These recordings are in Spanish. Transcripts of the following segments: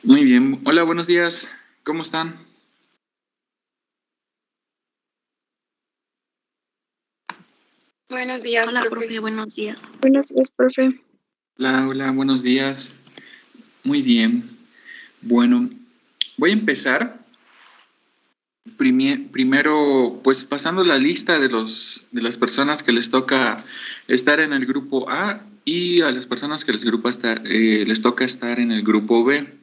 Muy bien. Hola, buenos días. ¿Cómo están? Buenos días, Hola, profe. profe, buenos días. Buenos días, profe. Hola, buenos días. Muy bien. Bueno, voy a empezar primero, pues pasando la lista de las personas que les toca estar en el grupo A y a las personas que les toca estar en el grupo B.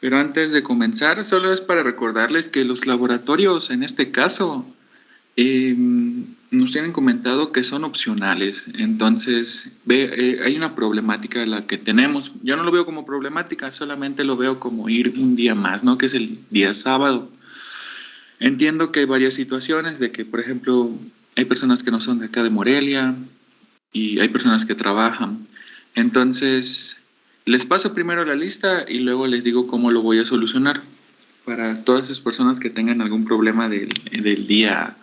Pero antes de comenzar, solo es para recordarles que los laboratorios, en este caso, nos tienen comentado que son opcionales, entonces hay una problemática la que tenemos. Yo no lo veo como problemática, solamente lo veo como ir un día más, ¿no? Que es el día sábado. Entiendo que hay varias situaciones de que, por ejemplo, hay personas que no son de acá de Morelia y hay personas que trabajan. Entonces, les paso primero la lista y luego les digo cómo lo voy a solucionar para todas esas personas que tengan algún problema del día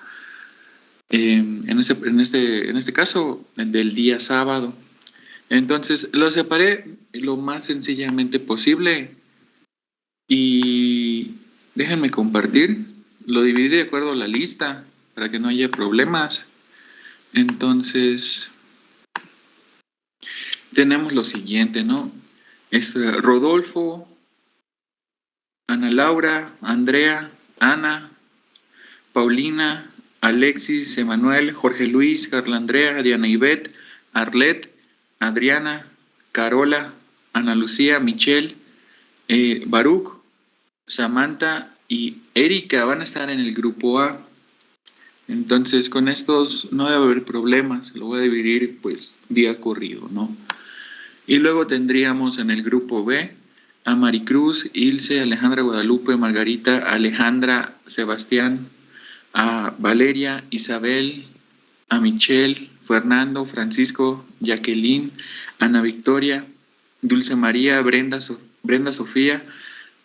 en este caso, del día sábado. Entonces, lo separé lo más sencillamente posible y déjenme compartir. Lo dividí de acuerdo a la lista para que no haya problemas. Entonces, tenemos lo siguiente, ¿no? Es Rodolfo, Ana Laura, Andrea, Ana, Paulina, Alexis, Emanuel, Jorge Luis, Carla Andrea, Diana Ivette, Arlet, Adriana, Carola, Ana Lucía, Michelle, Baruch, Samantha y Erika van a estar en el grupo A. Entonces con estos no debe haber problemas, lo voy a dividir pues día corrido, ¿no? Y luego tendríamos en el grupo B a Maricruz, Ilse, Alejandra Guadalupe, Margarita, Alejandra, Sebastián, a Valeria, Isabel, a Michelle, Fernando, Francisco, Jacqueline, Ana Victoria, Dulce María, Brenda Sofía,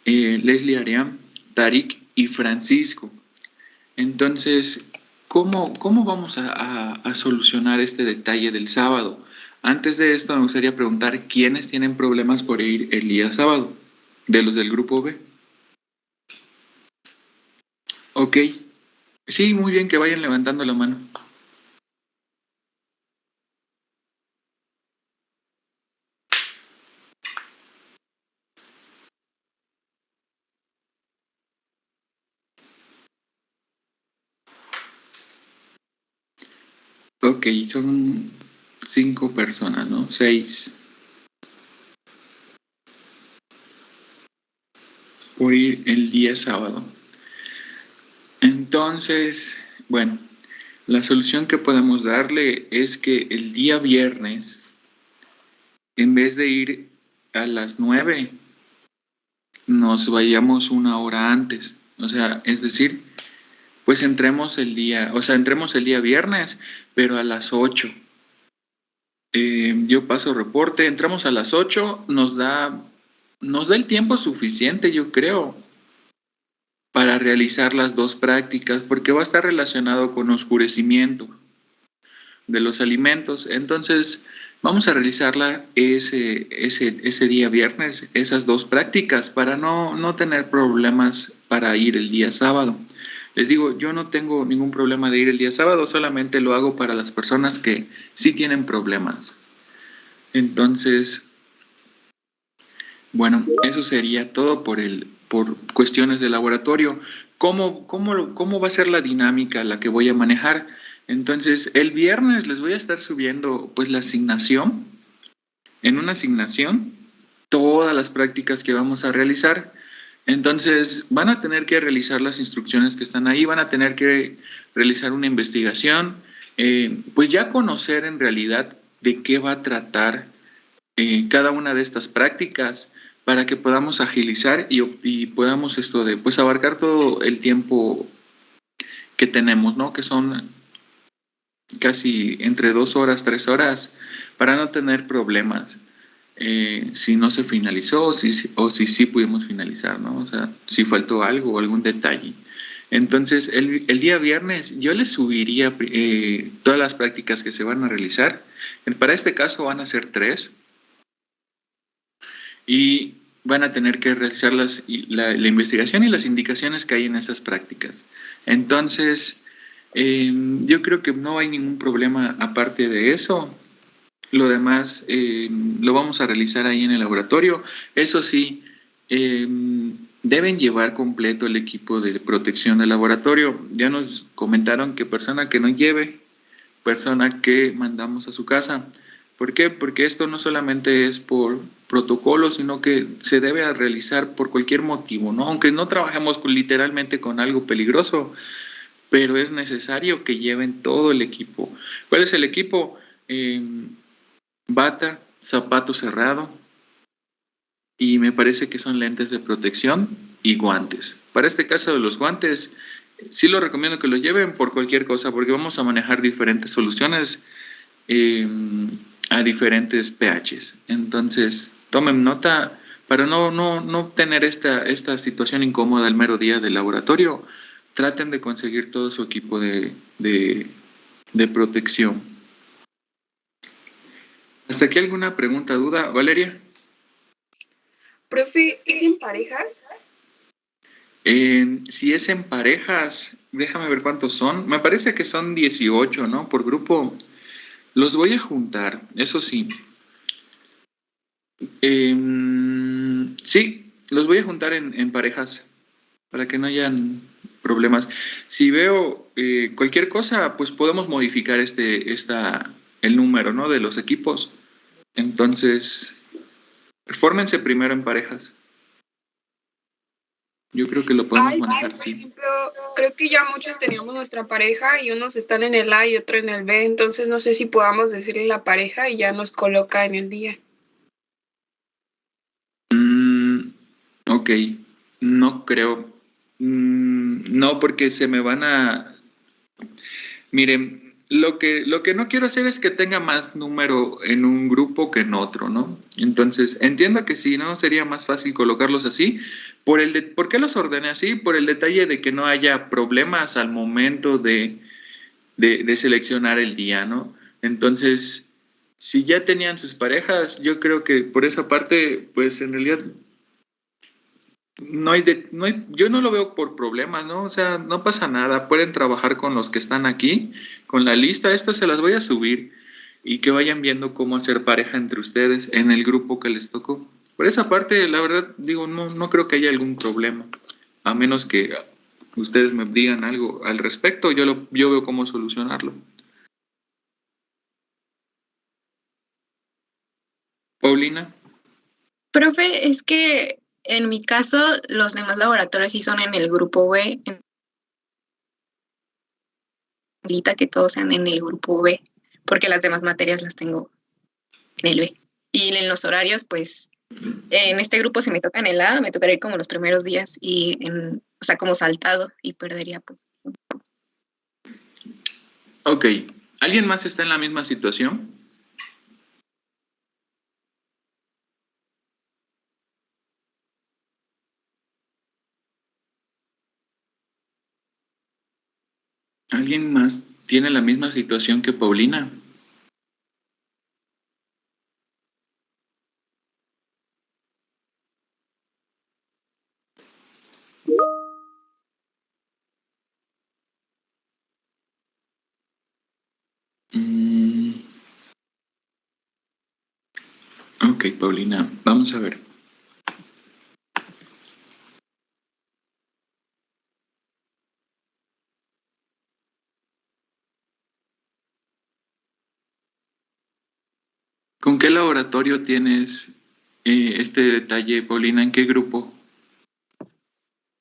Leslie Ariam, Tarik y Francisco. Entonces, ¿cómo vamos a solucionar este detalle del sábado? Antes de esto, me gustaría preguntar quiénes tienen problemas por ir el día sábado, de los del grupo B. Ok. Sí, muy bien, que vayan levantando la mano. Ok, son 5 personas, ¿no? 6 por ir el día sábado. Entonces, bueno, la solución que podemos darle es que el día viernes, en vez de ir a las 9, nos vayamos una hora antes. O sea, es decir, pues entremos el día viernes, pero a las 8. Yo paso reporte, entramos a las 8, nos da el tiempo suficiente, yo creo, para realizar las dos prácticas, porque va a estar relacionado con oscurecimiento de los alimentos. Entonces, vamos a realizarla ese día viernes, esas dos prácticas, para no tener problemas para ir el día sábado. Les digo, yo no tengo ningún problema de ir el día sábado, solamente lo hago para las personas que sí tienen problemas. Entonces, bueno, eso sería todo por cuestiones de laboratorio. ¿Cómo va a ser la dinámica la que voy a manejar? Entonces, el viernes les voy a estar subiendo pues la asignación, en una asignación, todas las prácticas que vamos a realizar. Entonces, van a tener que realizar las instrucciones que están ahí, van a tener que realizar una investigación, pues ya conocer en realidad de qué va a tratar cada una de estas prácticas para que podamos agilizar y podamos pues abarcar todo el tiempo que tenemos, ¿no? Que son casi entre 2 horas, 3 horas, para no tener problemas si no se finalizó o si sí pudimos finalizar, ¿no? O sea, si faltó algo o algún detalle. Entonces, el día viernes yo les subiría todas las prácticas que se van a realizar. Para este caso van a ser 3. Y van a tener que realizar la investigación y las indicaciones que hay en esas prácticas. Entonces, yo creo que no hay ningún problema aparte de eso. Lo demás lo vamos a realizar ahí en el laboratorio. Eso sí, deben llevar completo el equipo de protección del laboratorio. Ya nos comentaron que persona que no lleve, persona que mandamos a su casa. ¿Por qué? Porque esto no solamente es por protocolo, sino que se debe a realizar por cualquier motivo, ¿no? Aunque no trabajemos literalmente con algo peligroso, pero es necesario que lleven todo el equipo. ¿Cuál es el equipo? Bata, zapato cerrado y me parece que son lentes de protección y guantes. Para este caso de los guantes, sí lo recomiendo que lo lleven por cualquier cosa, porque vamos a manejar diferentes soluciones a diferentes pHs. Entonces, tomen nota para no tener esta situación incómoda el mero día del laboratorio. Traten de conseguir todo su equipo de protección. ¿Hasta aquí alguna pregunta, duda? Valeria. Profe, ¿es en parejas? Si es en parejas, déjame ver cuántos son. Me parece que son 18, ¿no? Por grupo. Los voy a juntar, eso sí. Sí, los voy a juntar en parejas para que no hayan problemas. Si veo cualquier cosa, pues podemos modificar el número, ¿no? De los equipos. Entonces, fórmense primero en parejas. Yo creo que lo podemos manejar. Por ejemplo, creo que ya muchos teníamos nuestra pareja y unos están en el A y otro en el B, entonces no sé si podamos decirle la pareja y ya nos coloca en el día. Ok, no creo. No, porque se me van a... Miren, lo que no quiero hacer es que tenga más número en un grupo que en otro, ¿no? Entonces, entiendo que si no, sería más fácil colocarlos así. ¿Por qué los ordené así? Por el detalle de que no haya problemas al momento de seleccionar el día, ¿no? Entonces, si ya tenían sus parejas, yo creo que por esa parte, pues en realidad yo no lo veo por problemas, ¿no? O sea, no pasa nada, pueden trabajar con los que están aquí, con la lista, estas se las voy a subir y que vayan viendo cómo hacer pareja entre ustedes en el grupo que les tocó. Por esa parte, la verdad, digo, no creo que haya algún problema, a menos que ustedes me digan algo al respecto, yo veo cómo solucionarlo. Paulina. Profe, es que en mi caso los demás laboratorios sí son en el grupo B, necesita que todos sean en el grupo B, porque las demás materias las tengo en el B. Y en los horarios, pues, en este grupo si me toca en el A, me tocaría ir como los primeros días y, o sea, como saltado y perdería, pues. Ok, ¿alguien más está en la misma situación? ¿Alguien más tiene la misma situación que Paulina? Ok, Paulina, vamos a ver. ¿Con qué laboratorio tienes este detalle, Paulina? ¿En qué grupo?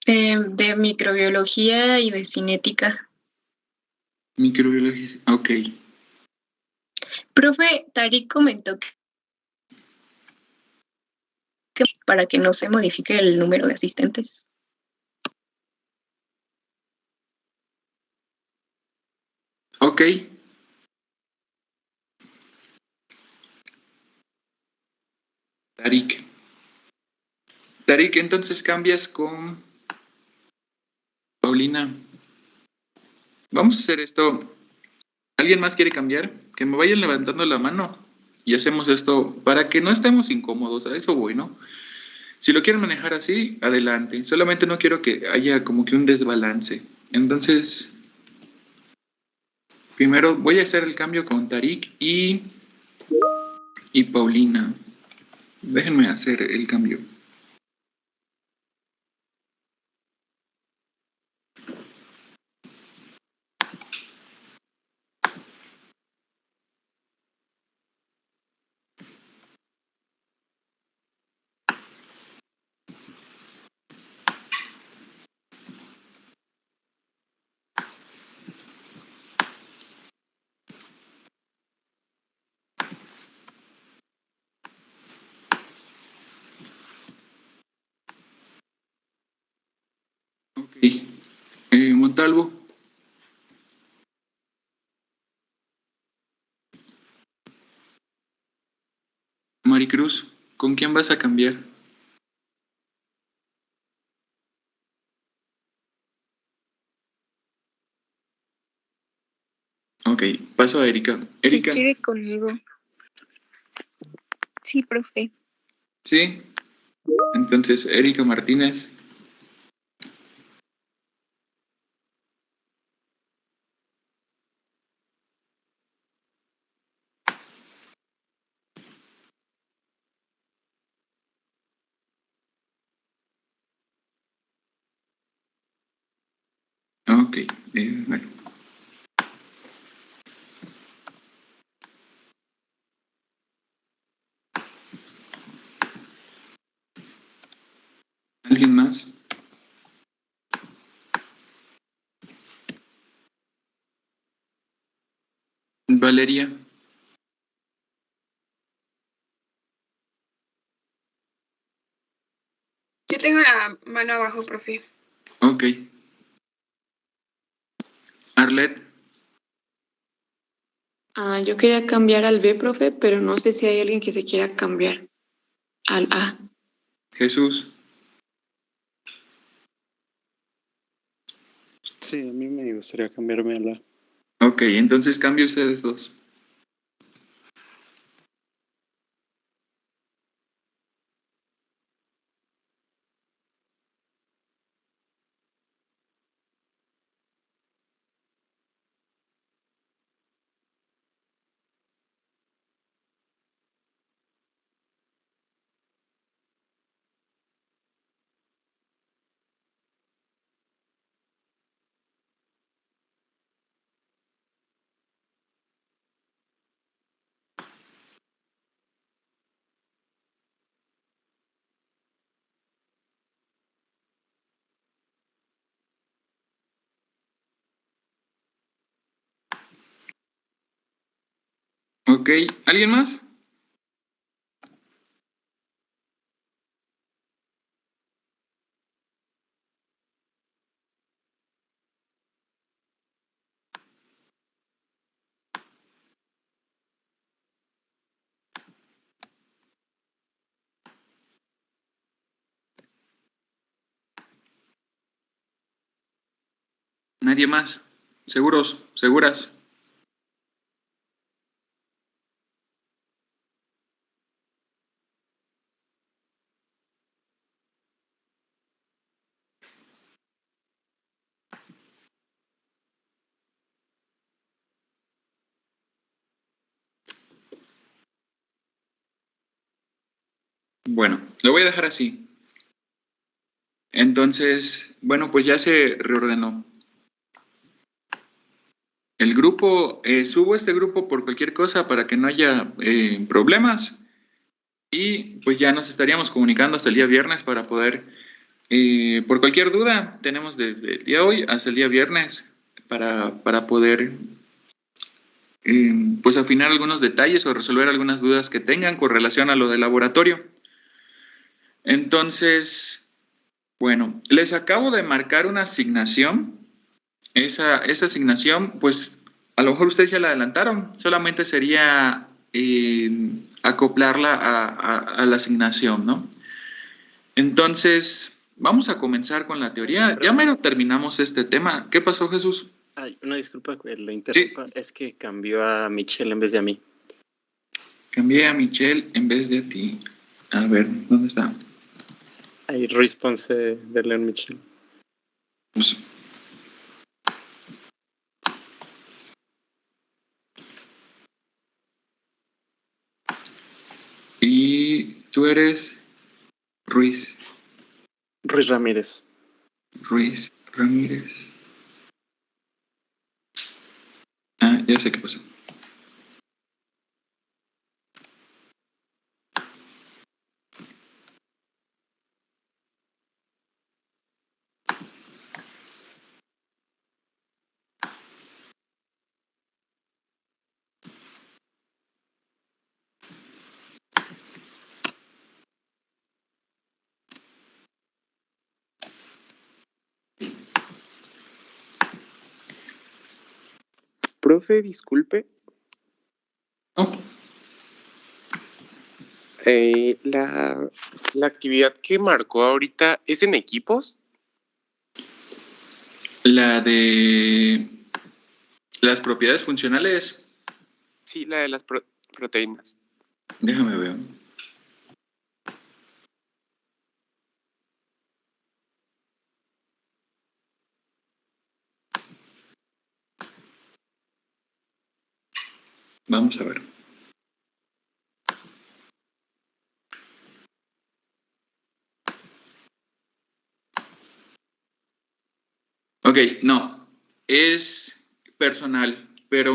De microbiología y de cinética. Microbiología, ok. Profe, Tarik comentó que para que no se modifique el número de asistentes. Ok. Tarik. Tarik, entonces cambias con Paulina. Vamos a hacer esto. ¿Alguien más quiere cambiar? Que me vayan levantando la mano y hacemos esto para que no estemos incómodos. A eso voy, ¿no? Si lo quieren manejar así, adelante. Solamente no quiero que haya como que un desbalance. Entonces, primero voy a hacer el cambio con Tarik y Paulina. Déjenme hacer el cambio. Ok. Montalvo. Maricruz, ¿con quién vas a cambiar? Ok, paso a Erika. Si Erika. quiere conmigo. Sí, profe. Sí. Entonces, Erika Martínez. Ok, bueno. ¿Alguien más? Valeria. Yo tengo la mano abajo, profe. Ok. Arlet. Yo quería cambiar al B, profe, pero no sé si hay alguien que se quiera cambiar al A. Jesús. Sí, a mí me gustaría cambiarme a la... Ok, entonces cambio ustedes dos. Ok, ¿alguien más? ¿Nadie más? ¿Seguros? ¿Seguras? Bueno, lo voy a dejar así. Entonces, bueno, pues ya se reordenó. El grupo, subo este grupo por cualquier cosa para que no haya problemas y pues ya nos estaríamos comunicando hasta el día viernes para poder, por cualquier duda, tenemos desde el día de hoy hasta el día viernes para poder pues afinar algunos detalles o resolver algunas dudas que tengan con relación a lo del laboratorio. Entonces, bueno, les acabo de marcar una asignación. Esa asignación, pues a lo mejor ustedes ya la adelantaron, solamente sería acoplarla a la asignación, ¿no? Entonces, vamos a comenzar con la teoría. Ya mero terminamos este tema. ¿Qué pasó, Jesús? Ay, una disculpa que lo interrumpa, sí. Es que cambió a Michelle en vez de a mí. Cambié a Michelle en vez de a ti. A ver, ¿dónde está? Hay response de Leon Michel. Pues, y tú eres Ruiz Ramírez. Ramírez. Ah, ya sé qué pasó. Profe, disculpe. No, La actividad que marcó ahorita es en equipos. la de las propiedades funcionales. Sí, la de las proteínas. Déjame ver. Vamos a ver. Ok, no, es personal, pero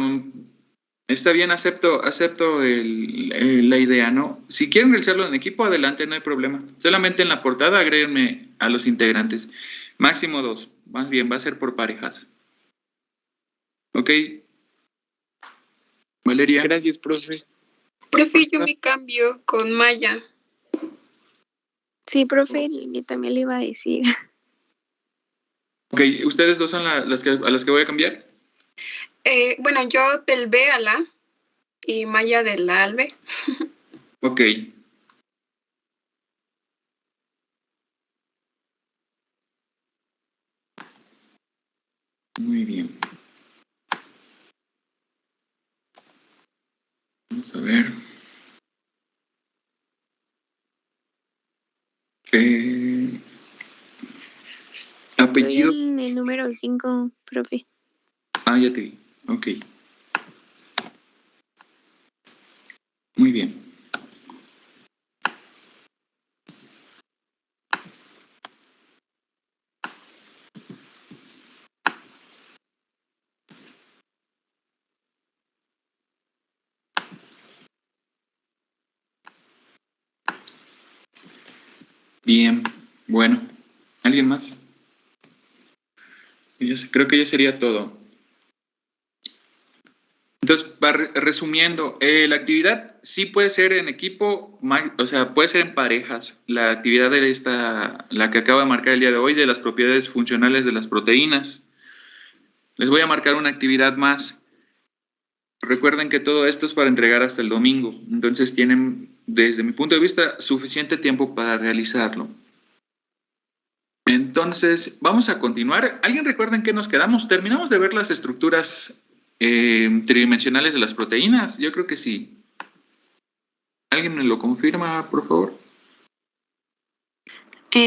está bien, acepto la idea, ¿no? Si quieren realizarlo en equipo, adelante, no hay problema. Solamente en la portada agréguenme a los integrantes. Máximo 2, más bien, va a ser por parejas. Ok. Valeria. Gracias, profe. Profe, yo me cambio con Maya. Sí, profe, yo también le iba a decir. Ok, ¿ustedes dos son a las que voy a cambiar? Bueno, yo del B a la y Maya del A al B. Ok. Muy bien. Vamos a ver. Apellidos. Estoy en el número 5, profe. Ah, ya te vi. Ok. Muy bien. Bien. Bueno. ¿Alguien más? Creo que ya sería todo. Entonces, resumiendo, la actividad sí puede ser en equipo, o sea, puede ser en parejas. La actividad de la que acaba de marcar el día de hoy, de las propiedades funcionales de las proteínas. Les voy a marcar una actividad más. Recuerden que todo esto es para entregar hasta el domingo. Entonces tienen, desde mi punto de vista, suficiente tiempo para realizarlo. Entonces, vamos a continuar. ¿Alguien recuerda en qué nos quedamos? ¿Terminamos de ver las estructuras tridimensionales de las proteínas? Yo creo que sí. ¿Alguien me lo confirma, por favor?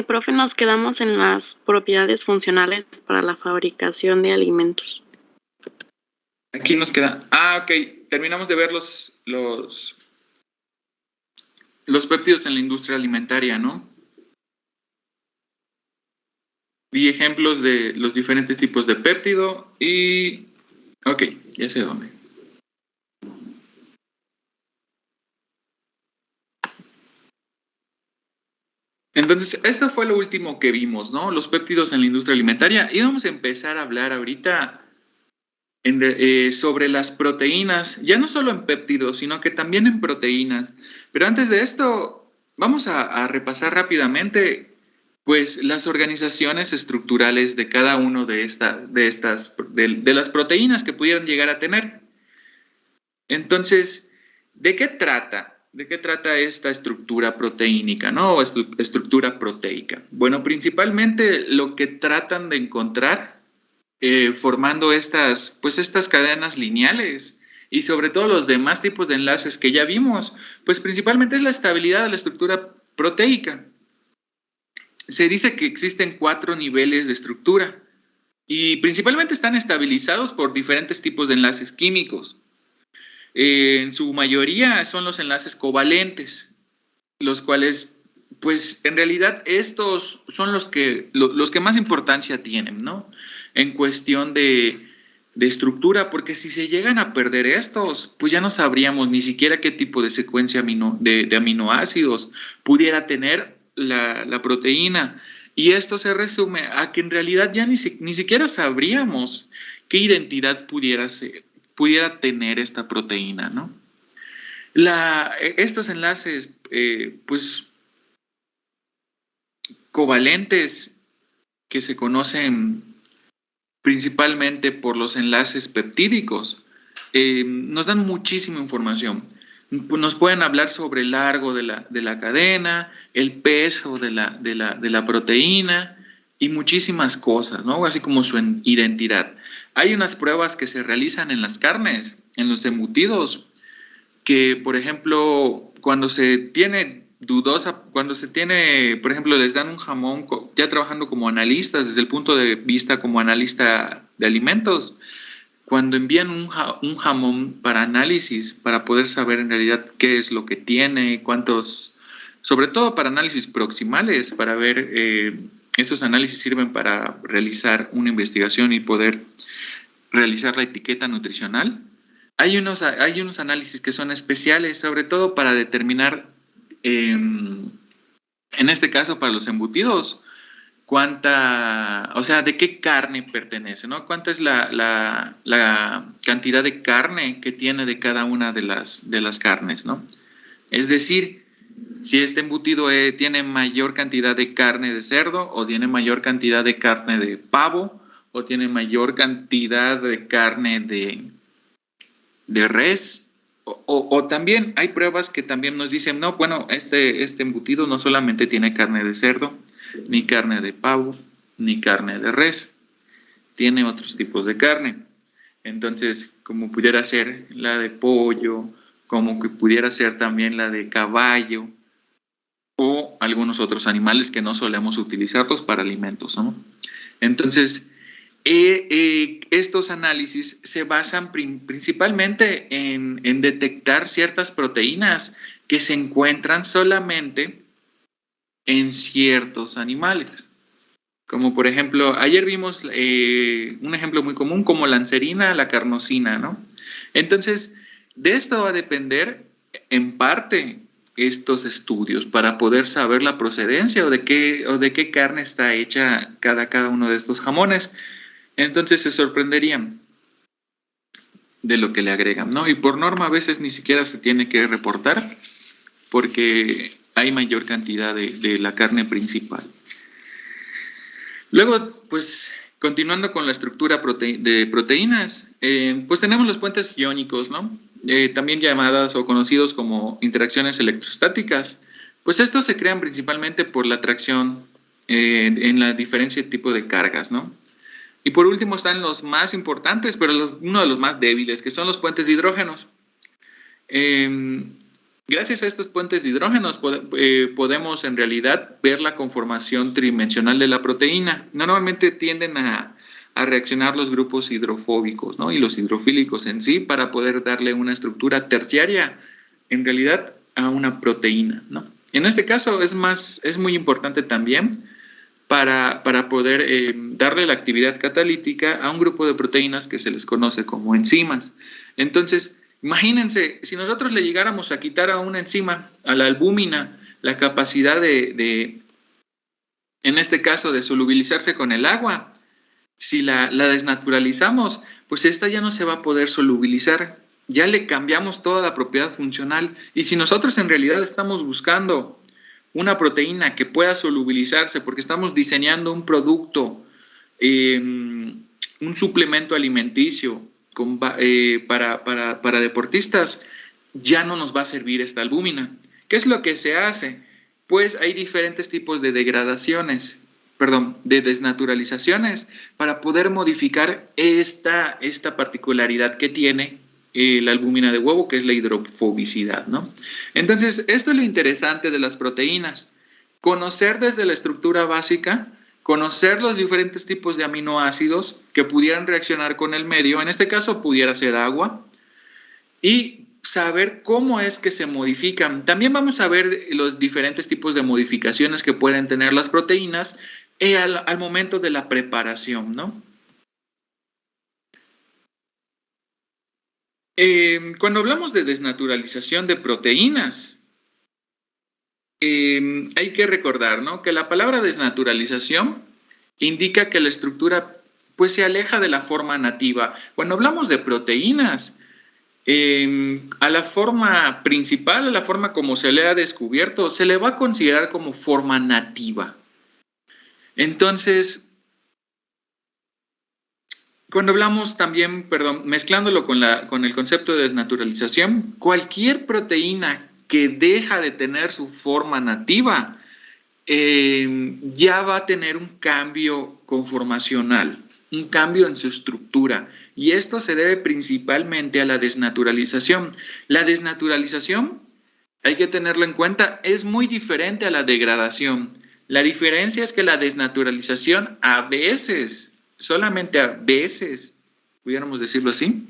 Profe, nos quedamos en las propiedades funcionales para la fabricación de alimentos. Aquí nos queda... Ah, ok. Terminamos de ver los péptidos en la industria alimentaria, ¿no? Vi ejemplos de los diferentes tipos de péptido y... Ok, ya sé dónde. Entonces, esto fue lo último que vimos, ¿no? Los péptidos en la industria alimentaria. Y vamos a empezar a hablar ahorita sobre las proteínas, ya no solo en péptidos, sino que también en proteínas. Pero antes de esto, vamos a repasar rápidamente, pues, las organizaciones estructurales de cada uno de las proteínas que pudieran llegar a tener. Entonces, ¿de qué trata? ¿De qué trata esta estructura proteínica, ¿no? O estructura proteica. Bueno, principalmente lo que tratan de encontrar formando estas cadenas lineales y sobre todo los demás tipos de enlaces que ya vimos, pues principalmente es la estabilidad de la estructura proteica. se dice que existen 4 niveles de estructura y principalmente están estabilizados por diferentes tipos de enlaces químicos. En su mayoría son los enlaces covalentes, los cuales, pues en realidad estos son los que más importancia tienen, ¿no? En cuestión de estructura, porque si se llegan a perder estos, pues ya no sabríamos ni siquiera qué tipo de secuencia de aminoácidos pudiera tener la proteína. Y esto se resume a que en realidad ya ni siquiera sabríamos qué identidad pudiera tener esta proteína, ¿no? Estos enlaces, pues, covalentes, que se conocen principalmente por los enlaces peptídicos, nos dan muchísima información. Nos pueden hablar sobre el largo de la cadena, el peso de la proteína y muchísimas cosas, ¿no? Así como su identidad. Hay unas pruebas que se realizan en las carnes, en los embutidos, que, por ejemplo, cuando se tiene, por ejemplo, les dan un jamón, ya trabajando como analistas, desde el punto de vista como analista de alimentos, cuando envían un jamón para análisis, para poder saber en realidad qué es lo que tiene, sobre todo para análisis proximales, para ver, esos análisis sirven para realizar una investigación y poder realizar la etiqueta nutricional. Hay unos análisis que son especiales, sobre todo para determinar, en este caso para los embutidos, de qué carne pertenece, ¿no? Cuánta es la cantidad de carne que tiene de cada una de las carnes, ¿no? Es decir, si este embutido tiene mayor cantidad de carne de cerdo, o tiene mayor cantidad de carne de pavo, o tiene mayor cantidad de carne de res, o también hay pruebas que también nos dicen, no, bueno, este embutido no solamente tiene carne de cerdo, ni carne de pavo, ni carne de res, tiene otros tipos de carne. Entonces, como pudiera ser la de pollo, como que pudiera ser también la de caballo, o algunos otros animales que no solemos utilizarlos para alimentos, ¿no? Entonces, estos análisis se basan principalmente en detectar ciertas proteínas que se encuentran solamente en ciertos animales. Como por ejemplo, ayer vimos un ejemplo muy común como la anserina, la carnosina, ¿no? Entonces, de esto va a depender en parte estos estudios para poder saber la procedencia o de qué carne está hecha cada uno de estos jamones. Entonces se sorprenderían de lo que le agregan, ¿no? Y por norma a veces ni siquiera se tiene que reportar porque hay mayor cantidad de la carne principal. Luego, pues, continuando con la estructura de proteínas, pues tenemos los puentes iónicos, ¿no? También llamadas o conocidos como interacciones electrostáticas. Pues estos se crean principalmente por la atracción en la diferencia de tipo de cargas, ¿no? Y por último están los más importantes, pero uno de los más débiles, que son los puentes de hidrógenos. Gracias a estos puentes de hidrógenos podemos en realidad ver la conformación tridimensional de la proteína. Normalmente tienden a reaccionar los grupos hidrofóbicos, ¿no? Y los hidrofílicos en sí para poder darle una estructura terciaria en realidad a una proteína, ¿no? En este caso es muy importante también para poder darle la actividad catalítica a un grupo de proteínas que se les conoce como enzimas. Entonces, imagínense, si nosotros le llegáramos a quitar a una enzima, a la albúmina, la capacidad en este caso, de solubilizarse con el agua, si la desnaturalizamos, pues esta ya no se va a poder solubilizar, ya le cambiamos toda la propiedad funcional. Y si nosotros en realidad estamos buscando una proteína que pueda solubilizarse porque estamos diseñando un producto, un suplemento alimenticio para deportistas, ya no nos va a servir esta albúmina. ¿Qué es lo que se hace? Pues hay diferentes tipos de de desnaturalizaciones para poder modificar esta particularidad que tiene la albúmina de huevo, que es la hidrofobicidad, ¿no? Entonces, esto es lo interesante de las proteínas, conocer desde la estructura básica, conocer los diferentes tipos de aminoácidos que pudieran reaccionar con el medio, en este caso pudiera ser agua, y saber cómo es que se modifican. También vamos a ver los diferentes tipos de modificaciones que pueden tener las proteínas al momento de la preparación, ¿no? Cuando hablamos de desnaturalización de proteínas, hay que recordar, ¿no?, que la palabra desnaturalización indica que la estructura pues se aleja de la forma nativa. Cuando hablamos de proteínas, a la forma principal, a la forma como se le ha descubierto, se le va a considerar como forma nativa. Entonces, cuando hablamos también, mezclándolo con el concepto de desnaturalización, cualquier proteína que deja de tener su forma nativa ya va a tener un cambio conformacional, un cambio en su estructura, y esto se debe principalmente a la desnaturalización. La desnaturalización, hay que tenerlo en cuenta, es muy diferente a la degradación. La diferencia es que la desnaturalización a veces, solamente a veces, pudiéramos decirlo así,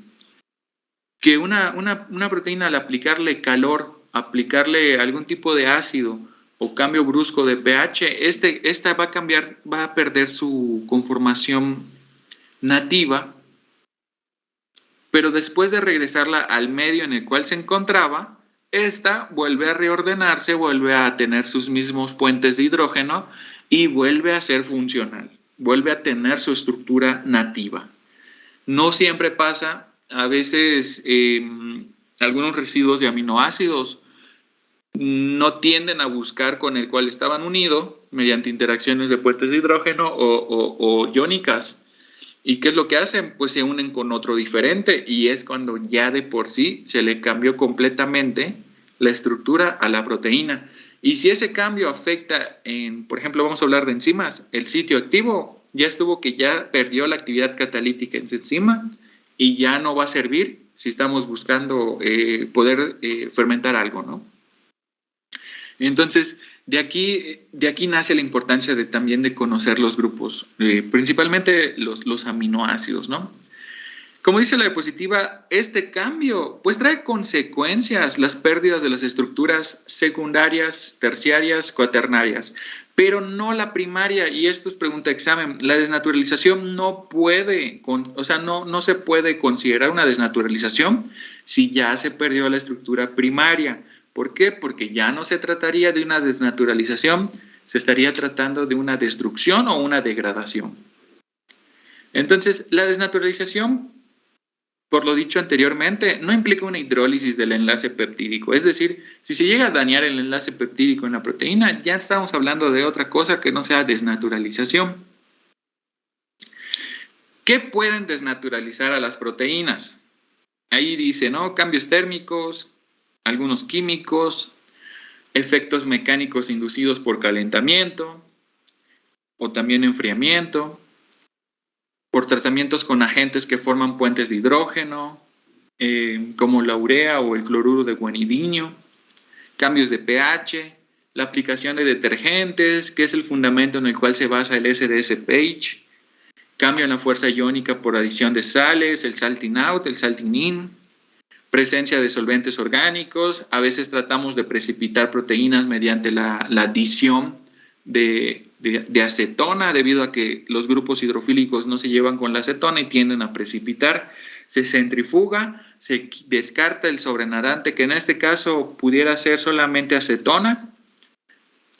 que una proteína al aplicarle calor, aplicarle algún tipo de ácido o cambio brusco de pH, esta va a perder su conformación nativa, pero después de regresarla al medio en el cual se encontraba, esta vuelve a reordenarse, vuelve a tener sus mismos puentes de hidrógeno y vuelve a ser funcional, vuelve a tener su estructura nativa. No siempre pasa, a veces algunos residuos de aminoácidos no tienden a buscar con el cual estaban unidos mediante interacciones de puentes de hidrógeno o iónicas. ¿Y qué es lo que hacen? Pues se unen con otro diferente, y es cuando ya de por sí se le cambió completamente la estructura a la proteína. Y si ese cambio afecta por ejemplo, vamos a hablar de enzimas, el sitio activo ya perdió la actividad catalítica en esa enzima y ya no va a servir si estamos buscando poder fermentar algo, ¿no? Entonces, de aquí nace la importancia también de conocer los grupos, principalmente los aminoácidos, ¿no? Como dice la diapositiva, este cambio pues trae consecuencias, las pérdidas de las estructuras secundarias, terciarias, cuaternarias, pero no la primaria, y esto es pregunta de examen. La desnaturalización no se puede considerar una desnaturalización si ya se perdió la estructura primaria. ¿Por qué? Porque ya no se trataría de una desnaturalización, se estaría tratando de una destrucción o una degradación. Entonces, la desnaturalización, por lo dicho anteriormente, no implica una hidrólisis del enlace peptídico. Es decir, si se llega a dañar el enlace peptídico en la proteína, ya estamos hablando de otra cosa que no sea desnaturalización. ¿Qué pueden desnaturalizar a las proteínas? Ahí dice, ¿no? Cambios térmicos, algunos químicos, efectos mecánicos inducidos por calentamiento o también enfriamiento, por tratamientos con agentes que forman puentes de hidrógeno, como la urea o el cloruro de guanidinio, cambios de pH, la aplicación de detergentes, que es el fundamento en el cual se basa el SDS-PAGE, cambio en la fuerza iónica por adición de sales, el salting out, el salting in, presencia de solventes orgánicos. A veces tratamos de precipitar proteínas mediante la adición de acetona, debido a que los grupos hidrofílicos no se llevan con la acetona y tienden a precipitar. Se centrifuga, se descarta el sobrenadante, que en este caso pudiera ser solamente acetona,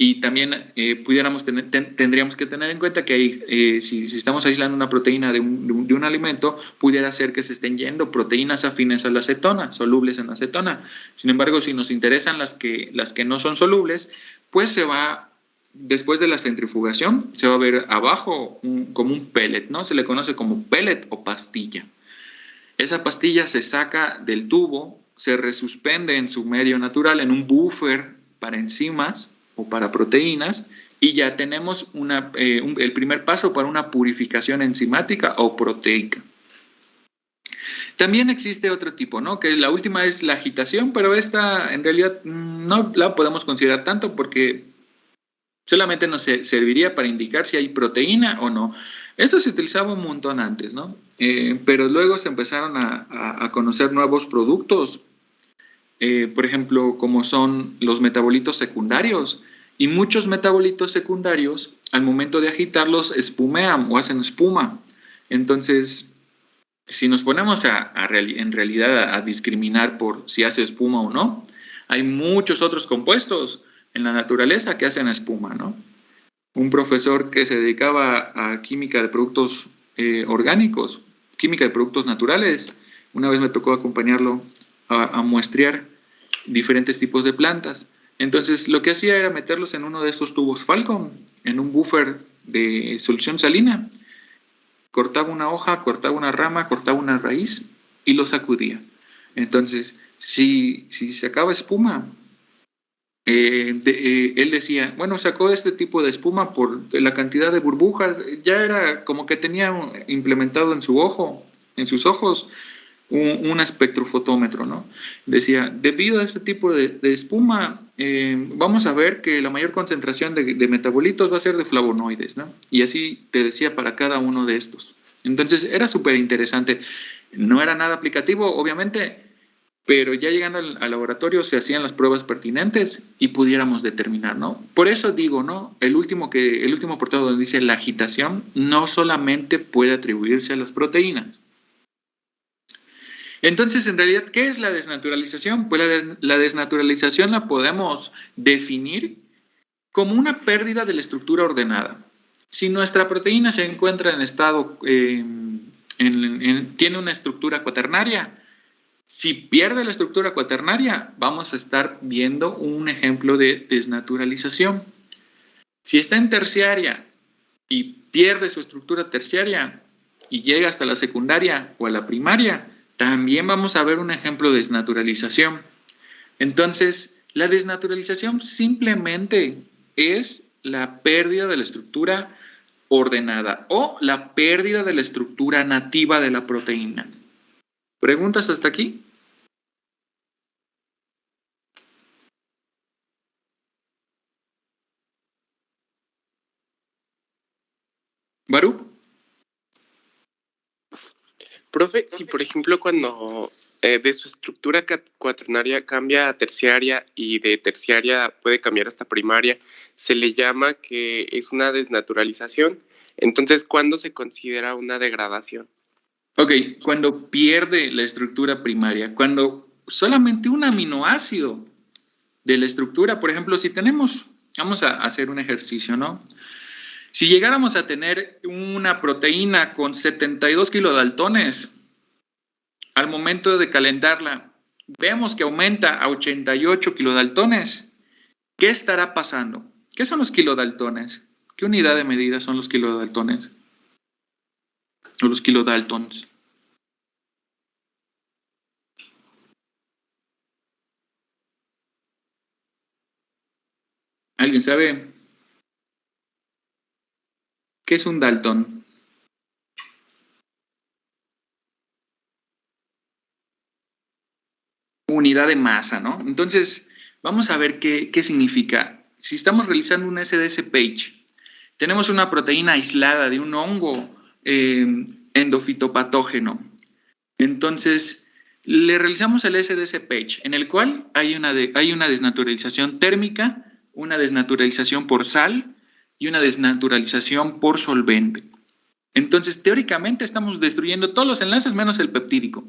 y también tendríamos que tener en cuenta que si estamos aislando una proteína de un alimento, pudiera ser que se estén yendo proteínas afines a la acetona, solubles en acetona. Sin embargo, si nos interesan las que no son solubles, pues después de la centrifugación, se va a ver abajo como un pellet, ¿no? Se le conoce como pellet o pastilla. Esa pastilla se saca del tubo, se resuspende en su medio natural, en un buffer para enzimas o para proteínas, y ya tenemos el primer paso para una purificación enzimática o proteica. También existe otro tipo, ¿no? Que la última es la agitación, pero esta en realidad no la podemos considerar tanto porque Solamente nos serviría para indicar si hay proteína o no. Esto se utilizaba un montón antes, ¿no? Pero luego se empezaron a conocer nuevos productos, por ejemplo, como son los metabolitos secundarios. Y muchos metabolitos secundarios, al momento de agitarlos, espumean o hacen espuma. Entonces, si nos ponemos en realidad a discriminar por si hace espuma o no, hay muchos otros compuestos en la naturaleza que hacen espuma, ¿no? Un profesor que se dedicaba a química de productos orgánicos, química de productos naturales, una vez me tocó acompañarlo a muestrear diferentes tipos de plantas. Entonces, lo que hacía era meterlos en uno de estos tubos Falcon, en un buffer de solución salina. Cortaba una hoja, cortaba una rama, cortaba una raíz y lo sacudía. Entonces, si sacaba espuma, él decía, bueno, sacó este tipo de espuma por la cantidad de burbujas, ya era como que tenía implementado en su ojo, en sus ojos, un espectrofotómetro, ¿no? Decía, debido a este tipo de espuma, vamos a ver que la mayor concentración de metabolitos va a ser de flavonoides, ¿no? Y así te decía para cada uno de estos. Entonces era súper interesante. No era nada aplicativo, obviamente, pero ya llegando al laboratorio se hacían las pruebas pertinentes y pudiéramos determinar, ¿no? Por eso digo, ¿no? El último apartado donde dice la agitación no solamente puede atribuirse a las proteínas. Entonces, en realidad, ¿qué es la desnaturalización? Pues la desnaturalización la podemos definir como una pérdida de la estructura ordenada. Si nuestra proteína se encuentra en estado, tiene una estructura cuaternaria, si pierde la estructura cuaternaria, vamos a estar viendo un ejemplo de desnaturalización. Si está en terciaria y pierde su estructura terciaria y llega hasta la secundaria o a la primaria, también vamos a ver un ejemplo de desnaturalización. Entonces, la desnaturalización simplemente es la pérdida de la estructura ordenada o la pérdida de la estructura nativa de la proteína. ¿Preguntas hasta aquí? ¿Baruch? Profe, si por ejemplo cuando de su estructura cuaternaria cambia a terciaria y de terciaria puede cambiar hasta primaria, se le llama que es una desnaturalización. Entonces, ¿cuándo se considera una degradación? Ok, cuando pierde la estructura primaria, cuando solamente un aminoácido de la estructura, por ejemplo, si tenemos, vamos a hacer un ejercicio, ¿no? Si llegáramos a tener una proteína con 72 kilodaltones, al momento de calentarla, vemos que aumenta a 88 kilodaltones. ¿Qué estará pasando? ¿Qué son los kilodaltones? ¿Qué unidad de medida son los kilodaltones? O los kilodaltons. ¿Alguien sabe? ¿Qué es un daltón? Unidad de masa, ¿no? Entonces, vamos a ver qué significa. Si estamos realizando un SDS-PAGE, tenemos una proteína aislada de un hongo endofitopatógeno. Entonces, le realizamos el SDS-PAGE, en el cual hay una desnaturalización térmica, una desnaturalización por sal y una desnaturalización por solvente. Entonces, teóricamente estamos destruyendo todos los enlaces menos el peptídico.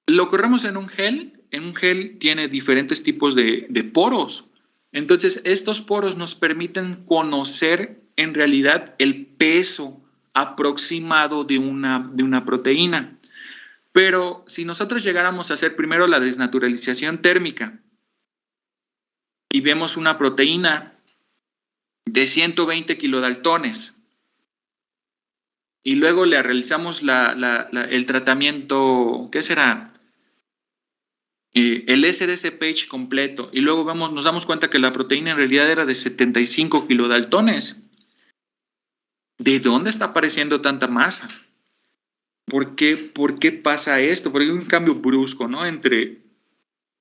Lo corremos en un gel tiene diferentes tipos de poros. Entonces, estos poros nos permiten conocer en realidad el peso aproximado de una proteína. Pero si nosotros llegáramos a hacer primero la desnaturalización térmica y vemos una proteína de 120 kilodaltones y luego le realizamos el tratamiento, ¿qué será? El SDS-PAGE completo y luego nos damos cuenta que la proteína en realidad era de 75 kilodaltones. ¿De dónde está apareciendo tanta masa? ¿Por qué pasa esto? Porque hay un cambio brusco, ¿no? Entre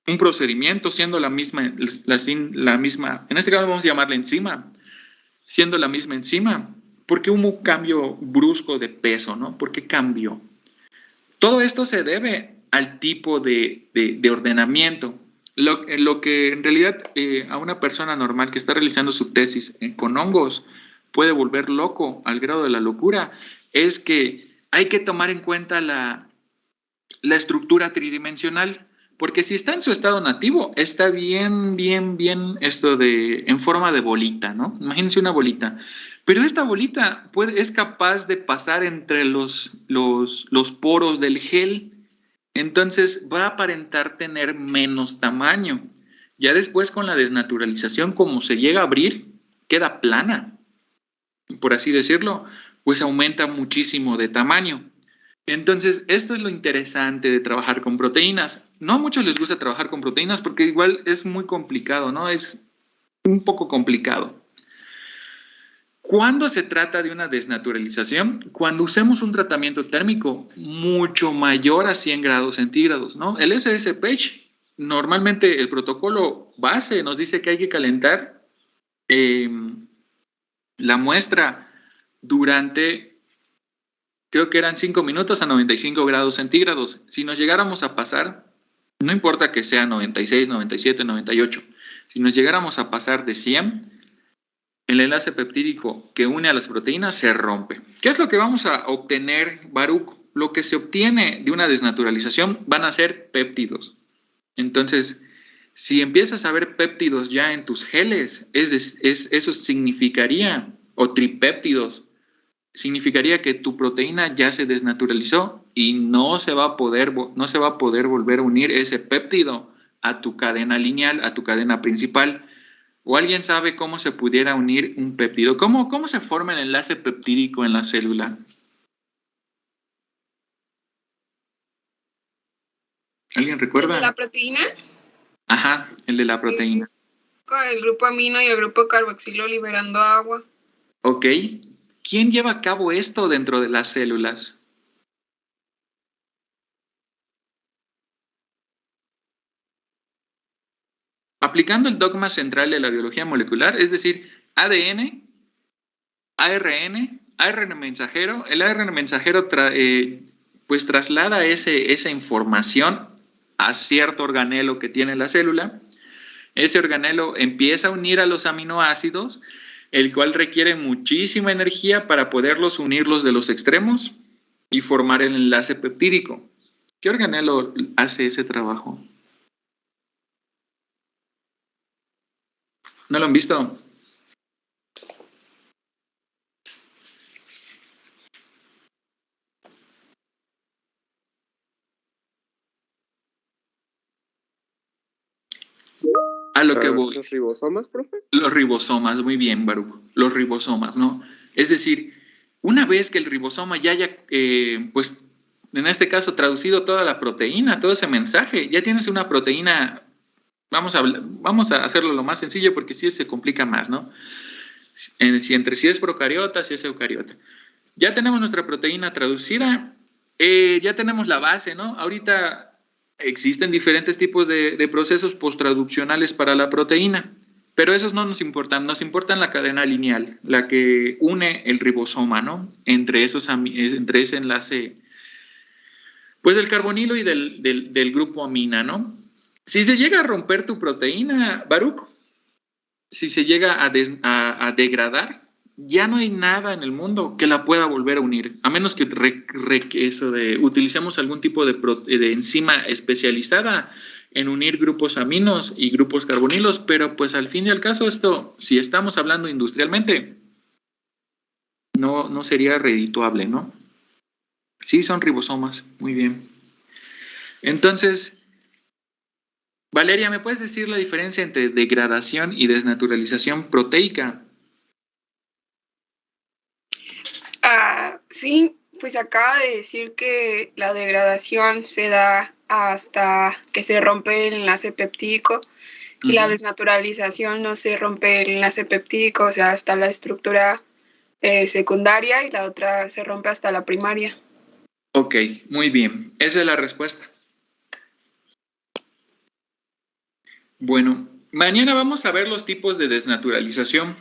un procedimiento siendo la misma, en este caso vamos a llamarla enzima, siendo la misma enzima. ¿Por qué hubo un cambio brusco de peso, no? ¿Por qué cambió? Todo esto se debe al tipo de ordenamiento. Lo que en realidad a una persona normal que está realizando su tesis con hongos puede volver loco al grado de la locura es que hay que tomar en cuenta la estructura tridimensional, porque si está en su estado nativo, está bien en forma de bolita, ¿no? Imagínense una bolita. Pero esta bolita es capaz de pasar entre los poros del gel, entonces va a aparentar tener menos tamaño. Ya después con la desnaturalización, como se llega a abrir, queda plana, por así decirlo, pues aumenta muchísimo de tamaño. Entonces, esto es lo interesante de trabajar con proteínas. No a muchos les gusta trabajar con proteínas porque igual es muy complicado, ¿no? Es un poco complicado. ¿Cuándo se trata de una desnaturalización? Cuando usemos un tratamiento térmico mucho mayor a 100 grados centígrados, ¿no? El SSPH, normalmente el protocolo base nos dice que hay que calentar la muestra durante, creo que eran 5 minutos a 95 grados centígrados. Si nos llegáramos a pasar, no importa que sea 96, 97, 98, si nos llegáramos a pasar de 100, el enlace peptídico que une a las proteínas se rompe. ¿Qué es lo que vamos a obtener, Baruch? Lo que se obtiene de una desnaturalización van a ser péptidos. Entonces, si empiezas a ver péptidos ya en tus geles, eso significaría, o tripéptidos, significaría que tu proteína ya se desnaturalizó y no se va a poder volver a unir ese péptido a tu cadena lineal, a tu cadena principal. ¿O alguien sabe cómo se pudiera unir un péptido? ¿Cómo se forma el enlace peptídico en la célula? ¿Alguien recuerda? ¿El de la proteína? Ajá, el de la proteína. Es con el grupo amino y el grupo carboxilo liberando agua. Ok. ¿Quién lleva a cabo esto dentro de las células? Aplicando el dogma central de la biología molecular, es decir, ADN, ARN mensajero, el ARN mensajero pues traslada esa información a cierto organelo que tiene la célula. Ese organelo empieza a unir a los aminoácidos, el cual requiere muchísima energía para poderlos unirlos de los extremos y formar el enlace peptídico. ¿Qué organelo hace ese trabajo? ¿No lo han visto? A lo que voy. ¿Los ribosomas, profe? Los ribosomas, muy bien, Baruch. Los ribosomas, ¿no? Es decir, una vez que el ribosoma ya haya, pues, en este caso, traducido toda la proteína, todo ese mensaje, ya tienes una proteína. Vamos a hacerlo lo más sencillo porque sí se complica más, ¿no? Si es procariota, si es eucariota. Ya tenemos nuestra proteína traducida, ya tenemos la base, ¿no? Ahorita existen diferentes tipos de procesos posttraduccionales para la proteína, pero esos no nos importan, nos importa la cadena lineal, la que une el ribosoma, ¿no? Entre ese enlace, pues del carbonilo y del grupo amina, ¿no? Si se llega a romper tu proteína, Baruch, si se llega a degradar, ya no hay nada en el mundo que la pueda volver a unir, a menos que utilicemos algún tipo de enzima especializada en unir grupos aminos y grupos carbonilos, pero pues al fin y al caso esto, si estamos hablando industrialmente, no sería redituable, ¿no? Sí, son ribosomas, muy bien. Entonces, Valeria, ¿me puedes decir la diferencia entre degradación y desnaturalización proteica? Sí, pues acaba de decir que la degradación se da hasta que se rompe el enlace peptídico y la desnaturalización no se rompe el enlace peptídico, o sea, hasta la estructura secundaria y la otra se rompe hasta la primaria. Ok, muy bien. Esa es la respuesta. Bueno, mañana vamos a ver los tipos de desnaturalización.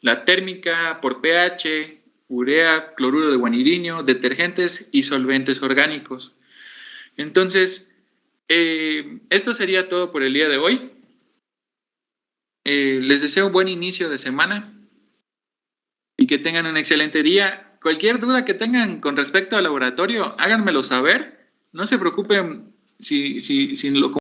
La térmica por pH, urea, cloruro de guanidinio, detergentes y solventes orgánicos. Entonces, esto sería todo por el día de hoy. Les deseo un buen inicio de semana y que tengan un excelente día. Cualquier duda que tengan con respecto al laboratorio, háganmelo saber. No se preocupen si lo